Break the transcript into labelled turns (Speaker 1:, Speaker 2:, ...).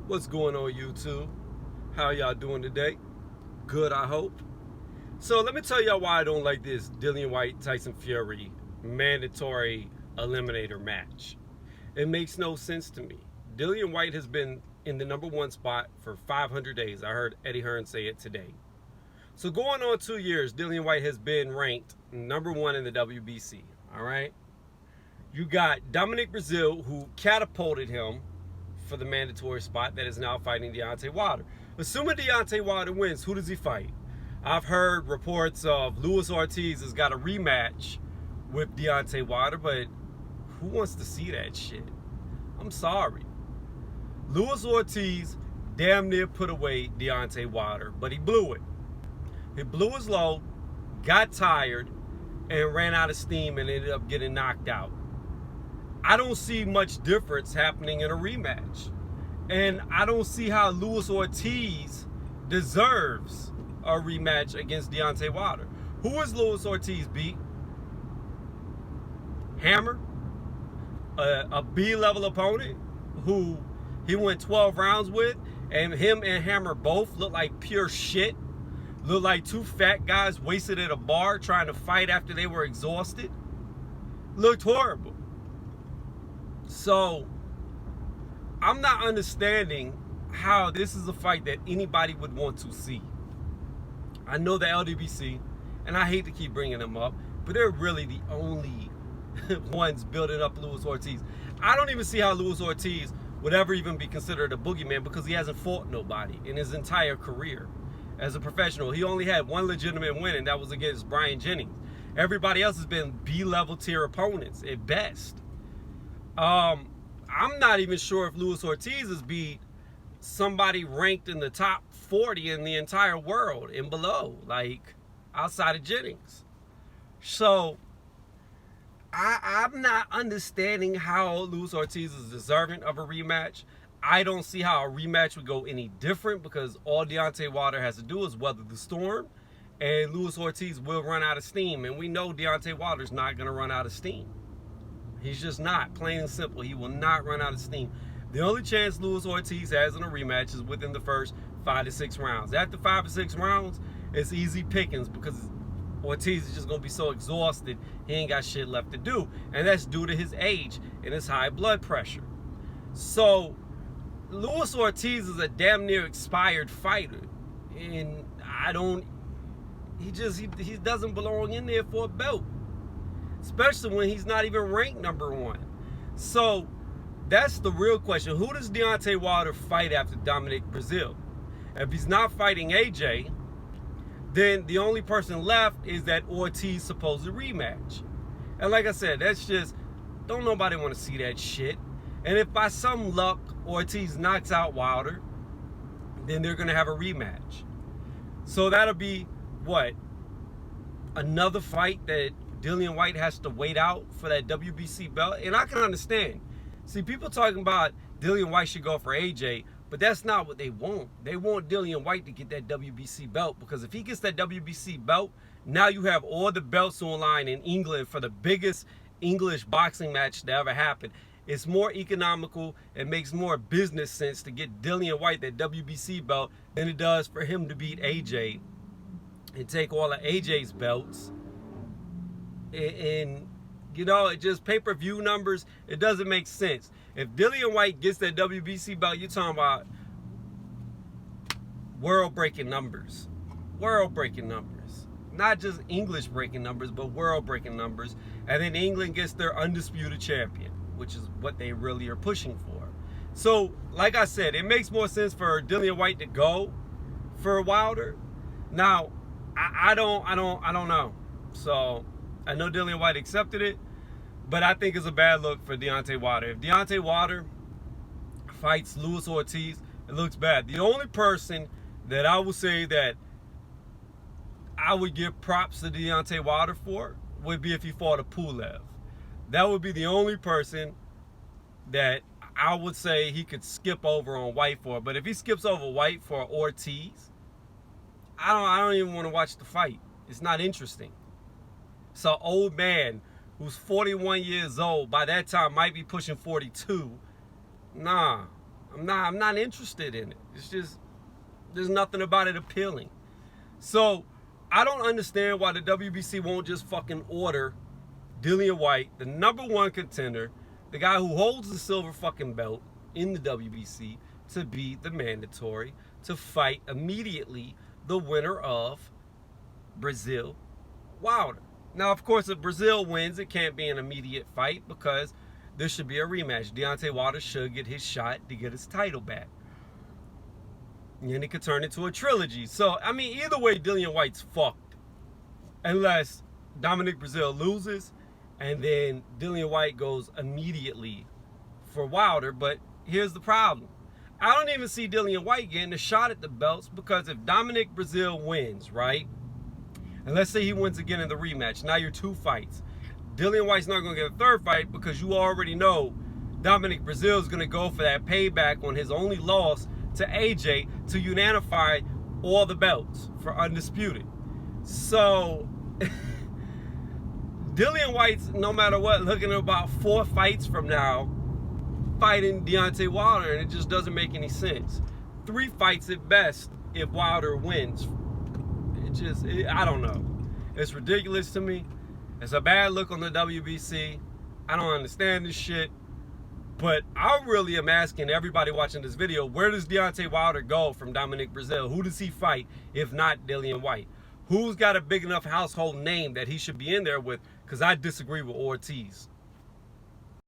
Speaker 1: What's going on, YouTube? How y'all doing today? Good, I hope. So let me tell y'all why I don't like this Dillian White Tyson Fury mandatory eliminator match. It makes no sense to me. Dillian White has been in the #1 spot for 500 days. I heard Eddie Hearn say it today. So going on 2 years, Dillian White has been ranked #1 in the WBC. All right. You got Dominic Brazil, who catapulted him for the mandatory spot, that is now fighting Deontay Wilder. Assuming Deontay Wilder wins, who does he fight? I've heard reports of Luis Ortiz has got a rematch with Deontay Wilder, but who wants to see that shit? I'm sorry. Luis Ortiz damn near put away Deontay Wilder, but he blew it. He blew his load, got tired, and ran out of steam and ended up getting knocked out. I don't see much difference happening in a rematch. And I don't see how Luis Ortiz deserves a rematch against Deontay Wilder. Who is Luis Ortiz beat? Hammer, a B-level opponent who he went 12 rounds with, and him and Hammer both look like pure shit. Look like two fat guys wasted at a bar trying to fight after they were exhausted. Looked horrible. So, I'm not understanding how this is a fight that anybody would want to see. I know the LDBC, and I hate to keep bringing them up, but they're really the only ones building up Luis Ortiz. I don't even see how Luis Ortiz would ever even be considered a boogeyman because he hasn't fought nobody in his entire career as a professional. He only had one legitimate win, and that was against Brian Jennings. Everybody else has been B-level tier opponents at best. I'm not even sure if Luis Ortiz has beat somebody ranked in the top 40 in the entire world and below, like outside of Jennings. So I'm not understanding how Luis Ortiz is deserving of a rematch. I don't see how a rematch would go any different because all Deontay Wilder has to do is weather the storm, and Luis Ortiz will run out of steam, and we know Deontay Wilder's not going to run out of steam. He's just not, plain and simple. He will not run out of steam. The only chance Luis Ortiz has in a rematch is within the first 5 to 6 rounds. After 5 to 6 rounds, it's easy pickings because Ortiz is just going to be so exhausted, he ain't got shit left to do. And that's due to his age and his high blood pressure. So, Luis Ortiz is a damn near expired fighter. And he doesn't belong in there for a belt. Especially when he's not even ranked #1. So, that's the real question. Who does Deontay Wilder fight after Dominic Brazil? If he's not fighting AJ, then the only person left is that Ortiz supposed rematch. And like I said, that's just, don't nobody want to see that shit. And if by some luck Ortiz knocks out Wilder, then they're going to have a rematch. So that'll be, what, another fight that Dillian White has to wait out for that WBC belt? And I can understand. See, people talking about Dillian White should go for AJ, but that's not what they want. They want Dillian White to get that WBC belt, because if he gets that WBC belt, now you have all the belts on line in England for the biggest English boxing match to ever happen. It's more economical. It makes more business sense to get Dillian White that WBC belt than it does for him to beat AJ and take all of AJ's belts. And you know, it just pay-per-view numbers, it doesn't make sense. If Dillian White gets that WBC belt, you're talking about world-breaking numbers. World-breaking numbers. Not just English-breaking numbers, but world-breaking numbers. And then England gets their undisputed champion, which is what they really are pushing for. So, like I said, it makes more sense for Dillian White to go for Wilder. Now, I don't know. So, I know Dillian White accepted it, but I think it's a bad look for Deontay Wilder. If Deontay Wilder fights Luis Ortiz, it looks bad. The only person that I would say that I would give props to Deontay Wilder for would be if he fought a Pulev. That would be the only person that I would say he could skip over on White for. But if he skips over White for Ortiz, I don't even want to watch the fight. It's not interesting. It's an old man who's 41 years old, by that time might be pushing 42. Nah, I'm not interested in it. It's just, there's nothing about it appealing. So I don't understand why the WBC won't just fucking order Dillian White, the #1 contender, the guy who holds the silver fucking belt in the WBC, to be the mandatory to fight immediately the winner of Brazil Wilder. Now, of course, if Brazil wins, it can't be an immediate fight because there should be a rematch. Deontay Wilder should get his shot to get his title back. And then it could turn into a trilogy. So, I mean, either way, Dillian White's fucked. Unless Dominic Brazil loses and then Dillian White goes immediately for Wilder. But here's the problem. I don't even see Dillian White getting a shot at the belts, because if Dominic Brazil wins, right? And let's say he wins again in the rematch. Now you're 2 fights. Dillian White's not going to get a 3rd fight because you already know Dominic Brazil is going to go for that payback on his only loss to AJ to unify all the belts for undisputed. So Dillian White's, no matter what, looking at about 4 fights from now fighting Deontay Wilder, and it just doesn't make any sense. 3 fights at best if Wilder wins. I don't know. It's ridiculous to me. It's a bad look on the WBC. I don't understand this shit. But I really am asking everybody watching this video, where does Deontay Wilder go from Dominic Brazil? Who does he fight if not Dillian White? Who's got a big enough household name that he should be in there with? Because I disagree with Ortiz.